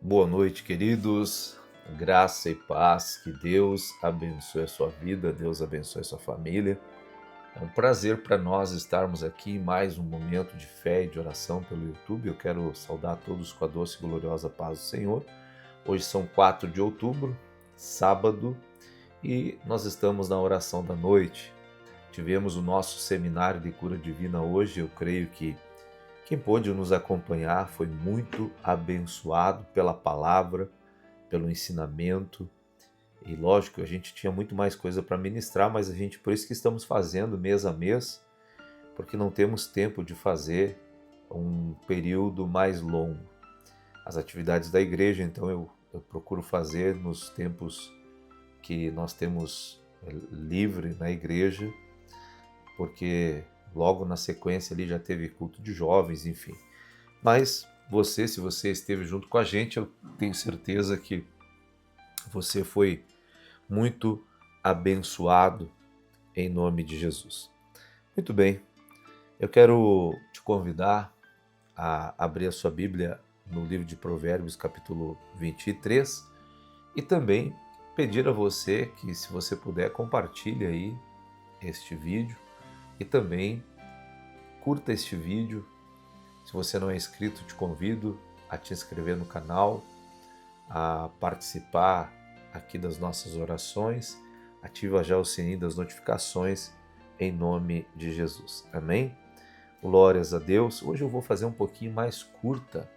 Boa noite, queridos. Graça e paz, que Deus abençoe a sua vida, Deus abençoe a sua família. É um prazer para nós estarmos aqui em mais um momento de fé e de oração pelo YouTube. Eu quero saudar todos com a doce e gloriosa paz do Senhor. Hoje são 4 de outubro, sábado, e nós estamos na oração da noite. Tivemos o nosso seminário de cura divina hoje. Eu creio que quem pôde nos acompanhar foi muito abençoado pela palavra, pelo ensinamento. E lógico, a gente tinha muito mais coisa para ministrar, mas por isso que estamos fazendo mês a mês, porque não temos tempo de fazer um período mais longo. As atividades da igreja, então eu procuro fazer nos tempos que nós temos livre na igreja, porque logo na sequência ali já teve culto de jovens, enfim. Mas se você esteve junto com a gente, eu tenho certeza que você foi muito abençoado em nome de Jesus. Muito bem, eu quero te convidar a abrir a sua Bíblia no livro de Provérbios, capítulo 23, e também pedir a você que, se você puder, compartilhe aí este vídeo e também curta este vídeo. Se você não é inscrito, te convido a te inscrever no canal, a participar aqui das nossas orações, ativa já o sininho das notificações em nome de Jesus. Amém? Glórias a Deus. Hoje eu vou fazer um pouquinho mais curta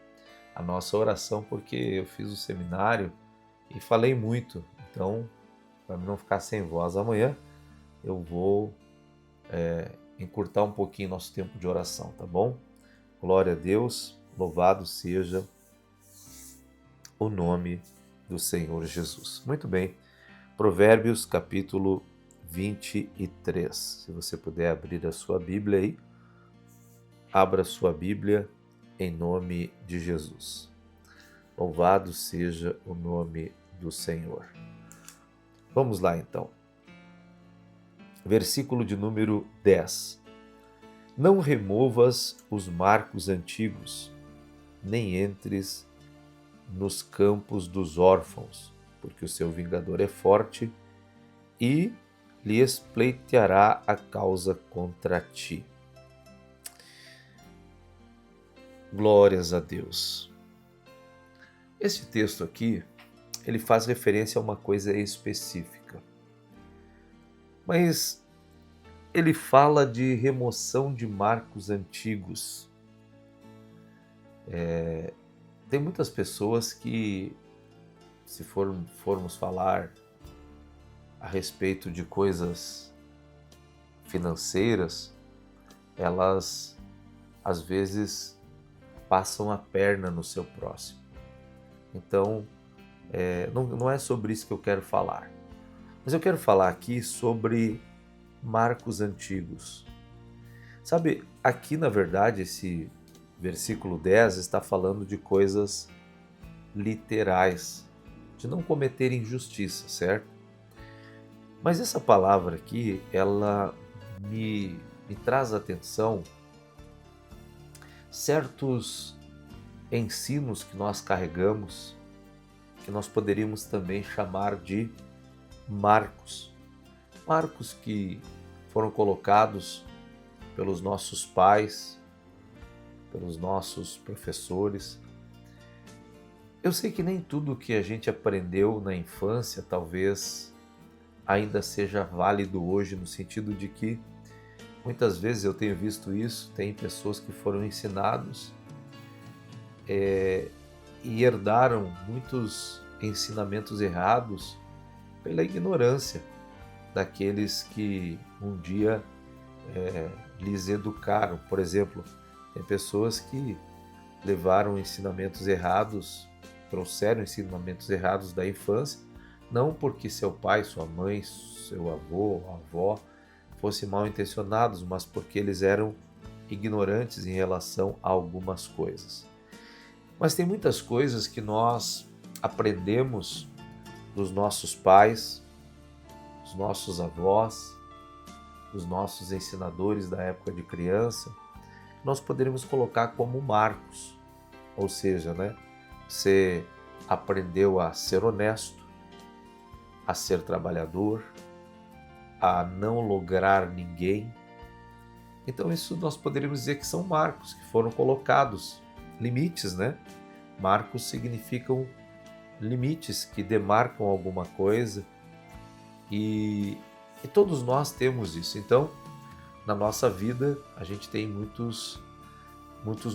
a nossa oração, porque eu fiz o seminário e falei muito. Então, para não ficar sem voz amanhã, eu vou encurtar um pouquinho nosso tempo de oração, tá bom? Glória a Deus, louvado seja o nome do Senhor Jesus. Muito bem, Provérbios capítulo 23. Se você puder abrir a sua Bíblia aí, abra a sua Bíblia em nome de Jesus. Louvado seja o nome do Senhor. Vamos lá então. Versículo de número 10. Não removas os marcos antigos, nem entres nos campos dos órfãos, porque o seu vingador é forte e lhes pleiteará a causa contra ti. Glórias a Deus. Este texto aqui, ele faz referência a uma coisa específica, mas ele fala de remoção de marcos antigos. Tem muitas pessoas que, se formos falar a respeito de coisas financeiras, elas às vezes passam a perna no seu próximo. Então, não é sobre isso que eu quero falar. Mas eu quero falar aqui sobre marcos antigos. Sabe, aqui na verdade esse versículo 10 está falando de coisas literais, de não cometer injustiça, certo? Mas essa palavra aqui, ela me traz à atenção certos ensinos que nós carregamos, que nós poderíamos também chamar de marcos. Marcos que foram colocados pelos nossos pais, pelos nossos professores. Eu sei que nem tudo que a gente aprendeu na infância talvez ainda seja válido hoje, no sentido de que muitas vezes eu tenho visto isso, tem pessoas que foram ensinados e herdaram muitos ensinamentos errados pela ignorância daqueles que um dia lhes educaram. Por exemplo, tem pessoas que levaram ensinamentos errados, trouxeram ensinamentos errados da infância, não porque seu pai, sua mãe, seu avô, avó fossem mal intencionados, mas porque eles eram ignorantes em relação a algumas coisas. Mas tem muitas coisas que nós aprendemos dos nossos pais, dos nossos avós, dos nossos ensinadores da época de criança, nós poderíamos colocar como marcos. Ou seja, você aprendeu a ser honesto, a ser trabalhador, a não lograr ninguém. Então isso nós poderíamos dizer que são marcos que foram colocados, limites, né? Marcos significam limites que demarcam alguma coisa e todos nós temos isso. Então, na nossa vida, a gente tem muitos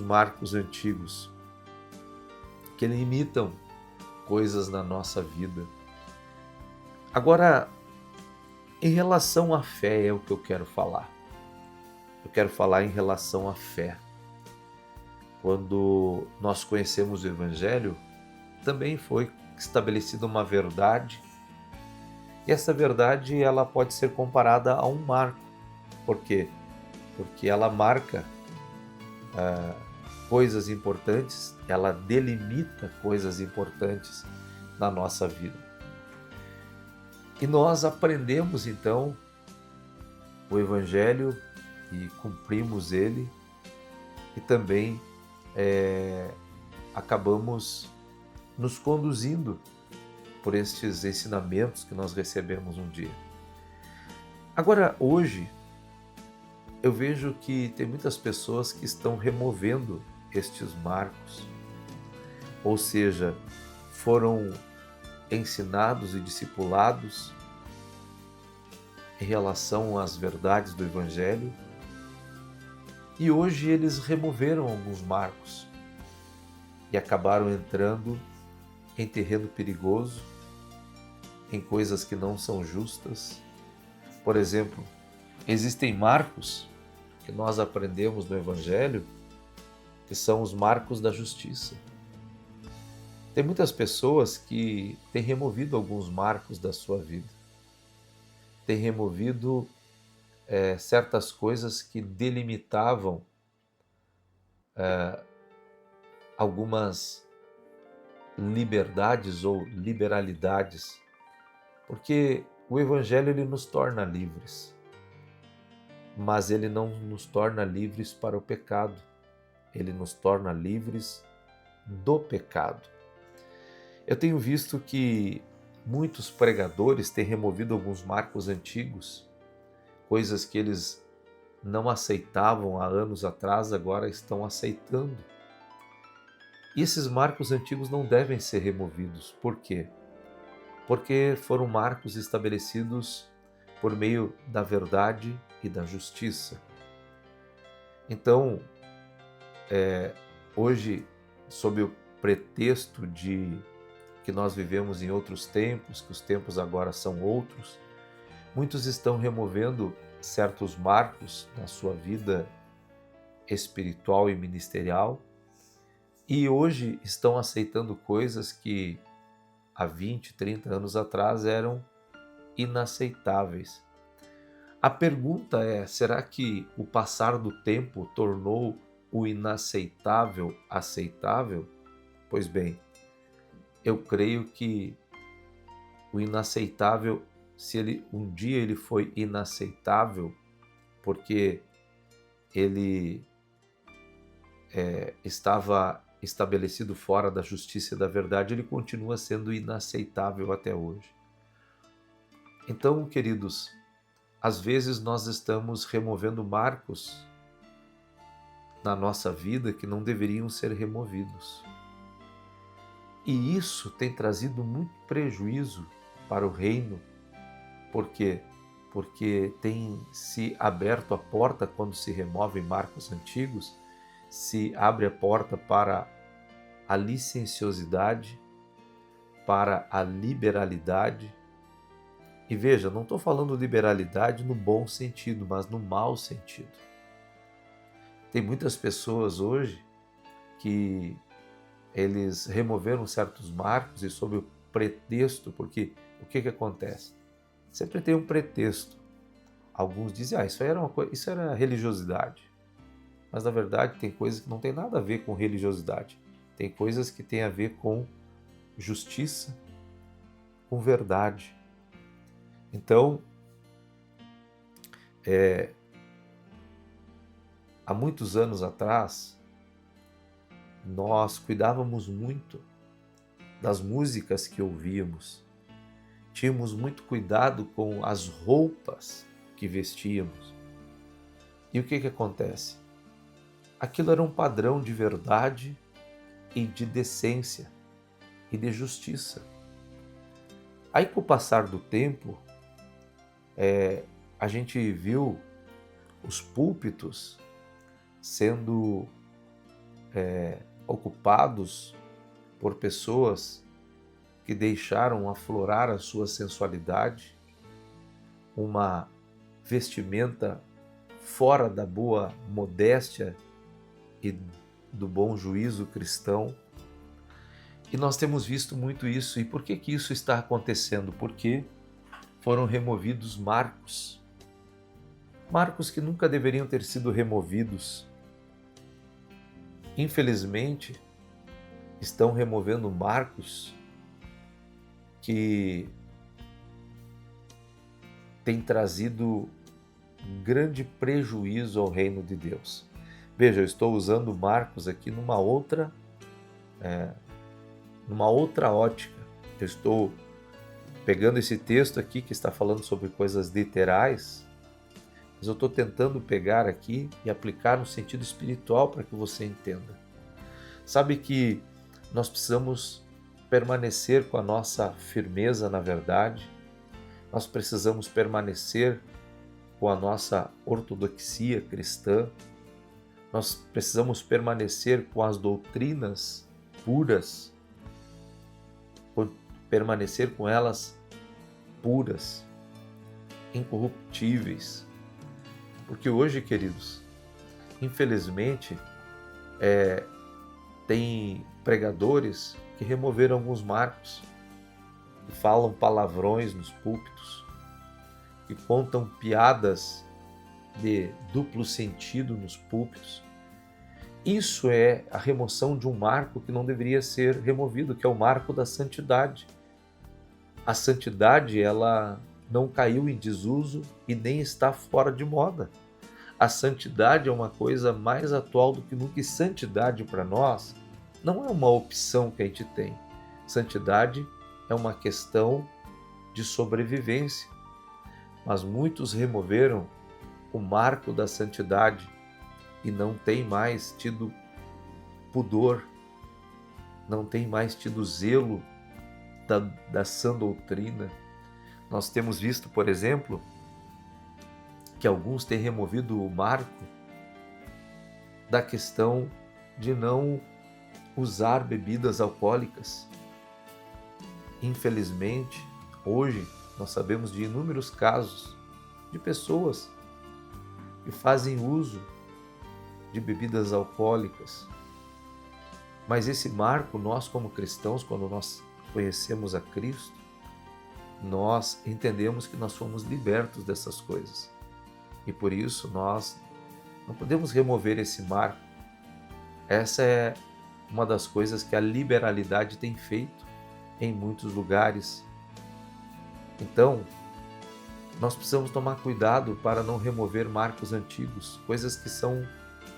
marcos antigos que limitam coisas na nossa vida. Agora, em relação à fé é o que eu quero falar. Eu quero falar em relação à fé. Quando nós conhecemos o Evangelho, também foi estabelecida uma verdade. E essa verdade ela pode ser comparada a um marco. Por quê? Porque ela marca coisas importantes, ela delimita coisas importantes na nossa vida. E nós aprendemos então o Evangelho e cumprimos ele e também acabamos nos conduzindo por estes ensinamentos que nós recebemos um dia. Agora, hoje, eu vejo que tem muitas pessoas que estão removendo estes marcos, ou seja, foram ensinados e discipulados em relação às verdades do Evangelho e hoje eles removeram alguns marcos e acabaram entrando em terreno perigoso, em coisas que não são justas. Por exemplo, existem marcos que nós aprendemos no Evangelho que são os marcos da justiça. Tem muitas pessoas que têm removido alguns marcos da sua vida, têm removido certas coisas que delimitavam algumas liberdades ou liberalidades, porque o Evangelho ele nos torna livres, mas ele não nos torna livres para o pecado, ele nos torna livres do pecado. Eu tenho visto que muitos pregadores têm removido alguns marcos antigos, coisas que eles não aceitavam há anos atrás, agora estão aceitando. E esses marcos antigos não devem ser removidos. Por quê? Porque foram marcos estabelecidos por meio da verdade e da justiça. Então, hoje, sob o pretexto de que nós vivemos em outros tempos, que os tempos agora são outros, muitos estão removendo certos marcos na sua vida espiritual e ministerial e hoje estão aceitando coisas que há 20, 30 anos atrás eram inaceitáveis. A pergunta é, será que o passar do tempo tornou o inaceitável aceitável? Pois bem, eu creio que o inaceitável, se um dia ele foi inaceitável, porque ele estava estabelecido fora da justiça e da verdade, ele continua sendo inaceitável até hoje. Então, queridos, às vezes nós estamos removendo marcos na nossa vida que não deveriam ser removidos. E isso tem trazido muito prejuízo para o reino. Por quê? Porque tem se aberto a porta quando se removem marcos antigos, se abre a porta para a licenciosidade, para a liberalidade. E veja, não estou falando liberalidade no bom sentido, mas no mau sentido. Tem muitas pessoas hoje que eles removeram certos marcos e sob o pretexto, porque o que acontece? Sempre tem um pretexto. Alguns dizem, isso era religiosidade. Mas na verdade tem coisas que não tem nada a ver com religiosidade. Tem coisas que tem a ver com justiça, com verdade. Então, há muitos anos atrás, nós cuidávamos muito das músicas que ouvíamos. Tínhamos muito cuidado com as roupas que vestíamos. E o que acontece? Aquilo era um padrão de verdade e de decência e de justiça. Aí, com o passar do tempo, a gente viu os púlpitos sendo ocupados por pessoas que deixaram aflorar a sua sensualidade, uma vestimenta fora da boa modéstia e do bom juízo cristão. E nós temos visto muito isso. E por que isso está acontecendo? Porque foram removidos marcos. Marcos que nunca deveriam ter sido removidos. Infelizmente, estão removendo marcos que têm trazido grande prejuízo ao reino de Deus. Veja, eu estou usando Marcos aqui numa outra ótica. Eu estou pegando esse texto aqui que está falando sobre coisas literais, mas eu estou tentando pegar aqui e aplicar no sentido espiritual para que você entenda. Sabe que nós precisamos permanecer com a nossa firmeza na verdade, nós precisamos permanecer com a nossa ortodoxia cristã, nós precisamos permanecer com as doutrinas puras, permanecer com elas puras, incorruptíveis. Porque hoje, queridos, infelizmente, tem pregadores que removeram alguns marcos, que falam palavrões nos púlpitos, que contam piadas de duplo sentido nos púlpitos. Isso é a remoção de um marco que não deveria ser removido, que é o marco da santidade. A santidade, ela não caiu em desuso e nem está fora de moda. A santidade é uma coisa mais atual do que nunca, e santidade para nós não é uma opção que a gente tem. Santidade é uma questão de sobrevivência. Mas muitos removeram o marco da santidade e não têm mais tido pudor, não têm mais tido zelo da sã doutrina. Nós temos visto, por exemplo, que alguns têm removido o marco da questão de não usar bebidas alcoólicas. Infelizmente, hoje nós sabemos de inúmeros casos de pessoas que fazem uso de bebidas alcoólicas. Mas esse marco, nós como cristãos, quando nós conhecemos a Cristo, nós entendemos que nós fomos libertos dessas coisas. E por isso nós não podemos remover esse marco. Essa é uma das coisas que a liberalidade tem feito em muitos lugares. Então, nós precisamos tomar cuidado para não remover marcos antigos, coisas que são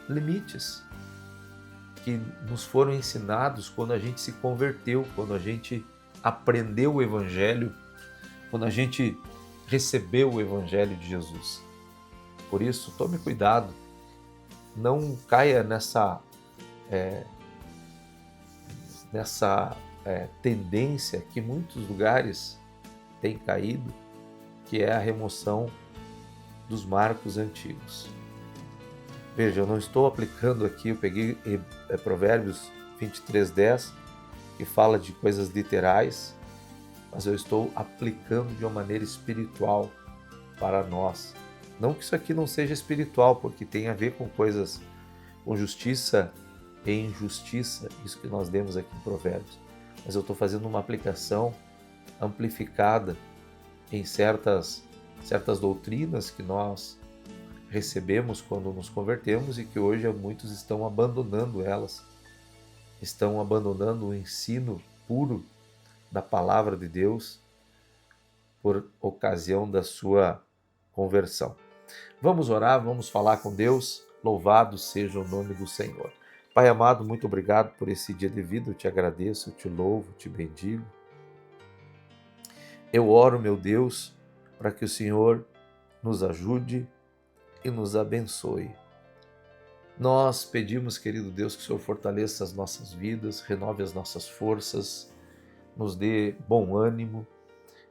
limites, que nos foram ensinados quando a gente se converteu, quando a gente aprendeu o Evangelho, quando a gente recebeu o Evangelho de Jesus. Por isso, tome cuidado, não caia nessa tendência que muitos lugares têm caído, que é a remoção dos marcos antigos. Veja, eu não estou aplicando aqui, eu peguei Provérbios 23:10, que fala de coisas literais, mas eu estou aplicando de uma maneira espiritual para nós. Não que isso aqui não seja espiritual, porque tem a ver com coisas, com justiça e injustiça, isso que nós lemos aqui em Provérbios. Mas eu estou fazendo uma aplicação amplificada em certas doutrinas que nós recebemos quando nos convertemos e que hoje muitos estão abandonando elas, estão abandonando o ensino puro da palavra de Deus por ocasião da sua conversão. Vamos orar, vamos falar com Deus. Louvado seja o nome do Senhor. Pai amado, muito obrigado por esse dia de vida, eu te agradeço, eu te louvo, te bendigo. Eu oro, meu Deus, para que o Senhor nos ajude e nos abençoe. Nós pedimos, querido Deus, que o Senhor fortaleça as nossas vidas, renove as nossas forças, nos dê bom ânimo.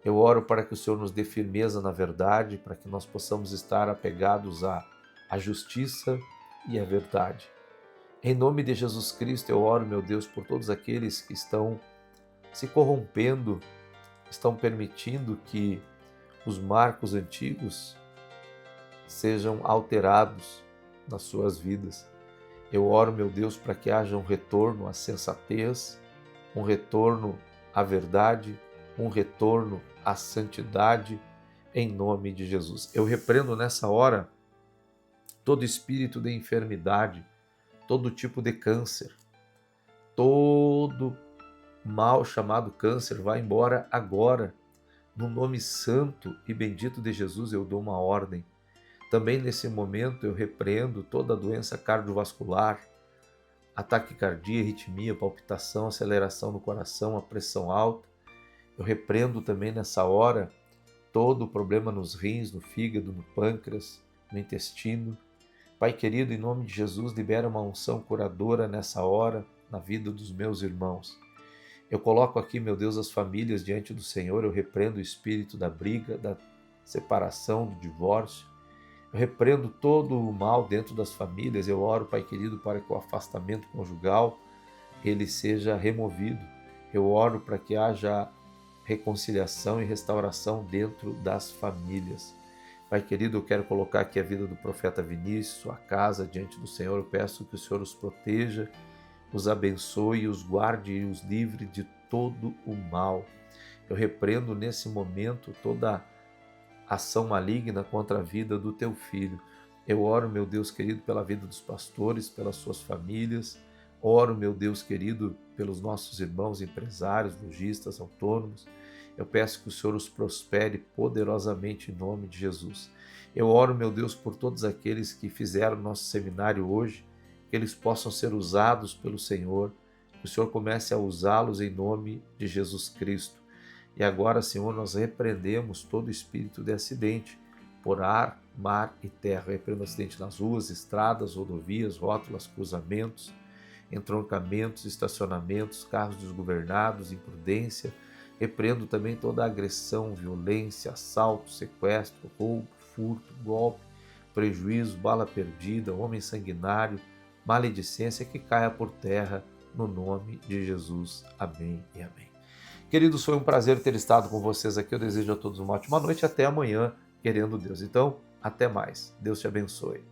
Eu oro para que o Senhor nos dê firmeza na verdade, para que nós possamos estar apegados à justiça e à verdade. Em nome de Jesus Cristo, eu oro, meu Deus, por todos aqueles que estão se corrompendo, estão permitindo que os marcos antigos sejam alterados nas suas vidas. Eu oro, meu Deus, para que haja um retorno à sensatez, um retorno à verdade, um retorno à santidade, em nome de Jesus. Eu repreendo nessa hora todo espírito de enfermidade, todo tipo de câncer, todo mal chamado câncer, vai embora agora. No nome santo e bendito de Jesus eu dou uma ordem. Também nesse momento eu repreendo toda doença cardiovascular, ataque cardíaco, arritmia, palpitação, aceleração no coração, a pressão alta. Eu repreendo também nessa hora todo o problema nos rins, no fígado, no pâncreas, no intestino. Pai querido, em nome de Jesus, libera uma unção curadora nessa hora na vida dos meus irmãos. Eu coloco aqui, meu Deus, as famílias diante do Senhor, eu repreendo o espírito da briga, da separação, do divórcio. Eu repreendo todo o mal dentro das famílias. Eu oro, Pai querido, para que o afastamento conjugal ele seja removido. Eu oro para que haja reconciliação e restauração dentro das famílias. Pai querido, eu quero colocar aqui a vida do profeta Vinícius, sua casa diante do Senhor. Eu peço que o Senhor os proteja, os abençoe, os guarde e os livre de todo o mal. Eu repreendo nesse momento toda ação maligna contra a vida do teu filho. Eu oro, meu Deus querido, pela vida dos pastores, pelas suas famílias. Oro, meu Deus querido, pelos nossos irmãos empresários, lojistas, autônomos. Eu peço que o Senhor os prospere poderosamente em nome de Jesus. Eu oro, meu Deus, por todos aqueles que fizeram nosso seminário hoje, que eles possam ser usados pelo Senhor, que o Senhor comece a usá-los em nome de Jesus Cristo. E agora, Senhor, nós repreendemos todo espírito de acidente por ar, mar e terra. Repreendo acidente nas ruas, estradas, rodovias, rótulas, cruzamentos, entroncamentos, estacionamentos, carros desgovernados, imprudência. Repreendo também toda agressão, violência, assalto, sequestro, roubo, furto, golpe, prejuízo, bala perdida, homem sanguinário, maledicência que caia por terra no nome de Jesus. Amém e amém. Queridos, foi um prazer ter estado com vocês aqui. Eu desejo a todos uma ótima noite. Até amanhã, querendo Deus. Então, até mais. Deus te abençoe.